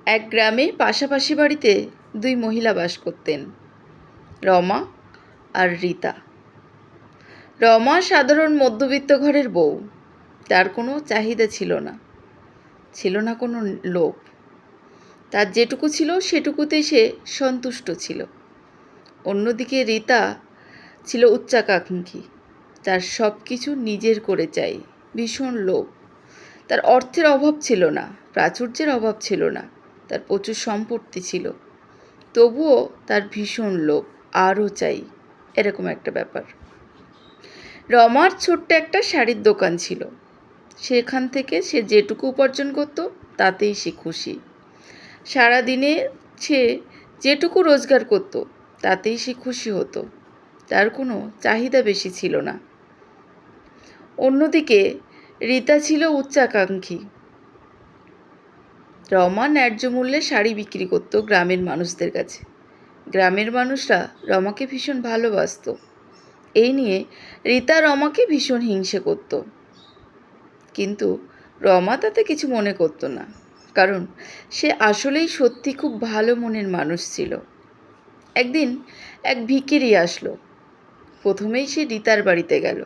এক গ্রামে পাশাপাশি বাড়িতে দুই মহিলা বাস করতেন, রমা আর রীতা। রমা সাধারণ মধ্যবিত্ত ঘরের বউ। তার কোনো চাহিদা ছিল না, ছিল না কোনো লোভ। তার যেটুকু ছিল সেটুকুতেই সে সন্তুষ্ট ছিল। অন্যদিকে রীতা ছিল উচ্চাকাঙ্ক্ষী। তার সব কিছু নিজের করে চাই, ভীষণ লোভ। তার অর্থের অভাব ছিল না, প্রাচুর্যের অভাব ছিল না, তার প্রচুর সম্পত্তি ছিল, তবুও তার ভীষণ লোভ, আরও চাই, এরকম একটা ব্যাপার। রমার ছোট্ট একটা শাড়ির দোকান ছিল। সেখান থেকে সে যেটুকু উপার্জন করত তাতেই সে খুশি। সারাদিনে সে যেটুকু রোজগার করত তাতেই সে খুশি হতো। তার কোনো চাহিদা বেশি ছিল না। অন্যদিকে রীতা ছিল উচ্চাকাঙ্ক্ষী। রমা ন্যায্য মূল্যে শাড়ি বিক্রি করত গ্রামের মানুষদের কাছে। গ্রামের মানুষরা রমাকে ভীষণ ভালোবাসত। এই নিয়ে রীতা রমাকে ভীষণ হিংসে করত, কিন্তু রমা তাতে কিছু মনে করত না, কারণ সে আসলেই সত্যি খুব ভালো মনের মানুষ ছিল। একদিন এক ভিখিরি আসলো। প্রথমেই সে রীতার বাড়িতে গেল।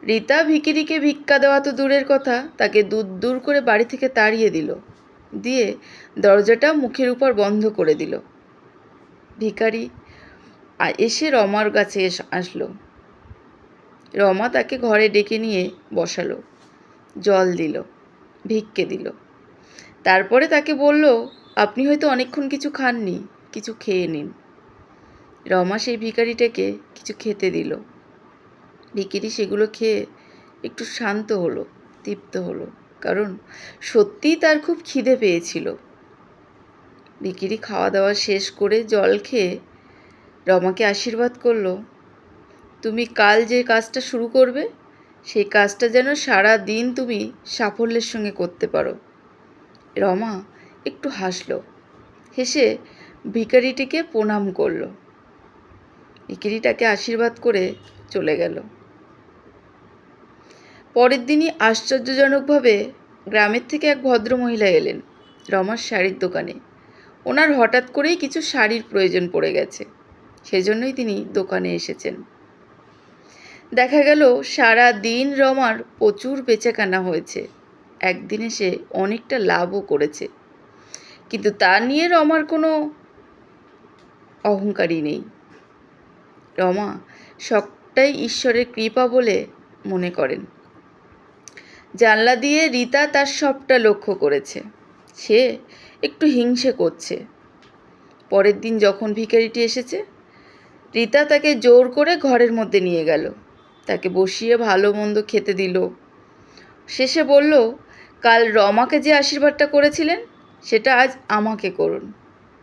রীতা ভিখিরিকে ভিক্ষা দেওয়া তো দূরের কথা, তাকে দূর দূর করে বাড়ি থেকে তাড়িয়ে দিল, দিয়ে দরজাটা মুখের উপর বন্ধ করে দিল। ভিখারি এসে রমার কাছে আসলো। রমা তাকে ঘরে ডেকে নিয়ে বসালো, জল দিল, ভিক্ষে দিল। তারপরে তাকে বলল, আপনি হয়তো অনেকক্ষণ কিছু খাননি, কিছু খেয়ে নিন। রমা সেই ভিখারিটাকে কিছু খেতে দিল। ভিখিরি সেগুলো খেয়ে একটু শান্ত হলো, তৃপ্ত হলো, কারণ সত্যিই তার খুব খিদে পেয়েছিল। ভিখিরি খাওয়া দাওয়া শেষ করে জল খেয়ে রমাকে আশীর্বাদ করলো, তুমি কাল যে কাজটা শুরু করবে সেই কাজটা যেন সারা দিন তুমি সাফল্যের সঙ্গে করতে পারো। রমা একটু হাসলো, হেসে ভিখারিটিকে প্রণাম করলো। ভিখিরিটাকে আশীর্বাদ করে চলে গেল। পরের দিনই আশ্চর্যজনকভাবে গ্রামের থেকে এক ভদ্রমহিলা এলেন রমার শাড়ির দোকানে। ওনার হঠাৎ করেই কিছু শাড়ির প্রয়োজন পড়ে গেছে, সেজন্যই তিনি দোকানে এসেছেন। দেখা গেল সারা দিন রমার প্রচুর বেচাকেনা হয়েছে। একদিনে সে অনেকটা লাভও করেছে, কিন্তু তা নিয়ে রমার কোনো অহংকারই নেই। রমা সবটাই ঈশ্বরের কৃপা বলে মনে করেন। জানলা দিয়ে রীতা তার সবটা লক্ষ্য করেছে। সে একটু হিংসে করছে। পরের দিন যখন ভিখারিটি এসেছে, রীতা তাকে জোর করে ঘরের মধ্যে নিয়ে গেল, তাকে বসিয়ে ভালো মন্দ খেতে দিল। শেষে বলল, কাল রমাকে যে আশীর্বাদটা করেছিলেন সেটা আজ আমাকে করুন।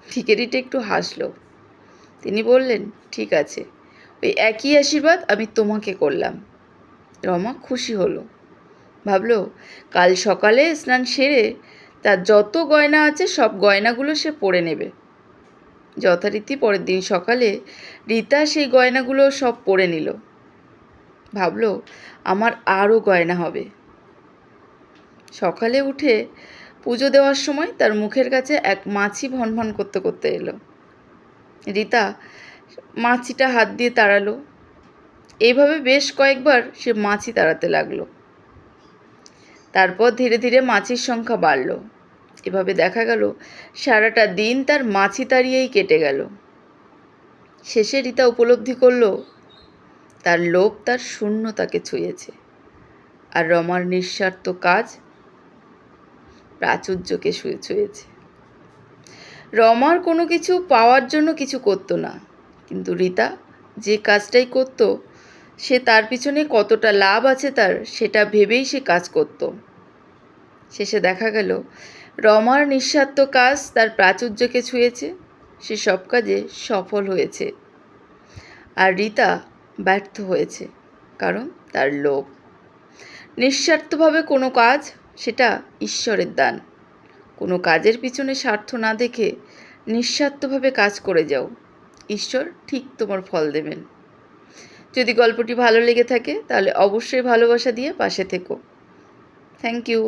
ভিখারিটা একটু হাসলো। তিনি বললেন, ঠিক আছে, ওই একই আশীর্বাদ আমি তোমাকে করলাম। রমা খুশি হলো, ভাবল কাল সকালে স্নান সেরে তার যত গয়না আছে সব গয়নাগুলো সে পরে নেবে। যথারীতি পরের দিন সকালে রীতা সেই গয়নাগুলো সব পরে নিল। ভাবল আমার আরও গয়না হবে। সকালে উঠে পুজো দেওয়ার সময় তার মুখের কাছে এক মাছি ভনভন করতে করতে এলো। রীতা মাছিটা হাত দিয়ে তাড়ালো। এইভাবে বেশ কয়েকবার সে মাছি তাড়াতে লাগলো। তারপর ধীরে ধীরে মাছির সংখ্যা বাড়ল। এভাবে দেখা গেল সারাটা দিন তার মাছি তাড়িয়েই কেটে গেল। শেষে রীতা উপলব্ধি করল তার লোভ তার শূন্যতাকে ছুঁয়েছে, আর রমার নিঃস্বার্থ কাজ প্রাচুর্যকে ছুঁয়েছে। রমার কোনো কিছু পাওয়ার জন্য কিছু করতো না, কিন্তু রীতা যে কাজটাই করতো সে তার পিছনে কতটা লাভ আছে তার সেটা ভেবেই সে কাজ করত। শেষে দেখা গেল রমার নিঃস্বার্থ কাজ তার প্রাচুর্যকে ছুঁয়েছে, সে সব কাজে সফল হয়েছে। আর রীতা ব্যর্থ হয়েছে, কারণ তার লোভ। নিঃস্বার্থভাবে কোনো কাজ সেটা ঈশ্বরের দান। কোনো কাজের পিছনে স্বার্থ না দেখে নিঃস্বার্থভাবে কাজ করে যাও, ঈশ্বর ঠিক তোমার ফল দেবেন। যদি গল্পটি ভালো লেগে থাকে তাহলে অবশ্যই ভালোবাসা দিয়ে পাশে থেকো। Thank you.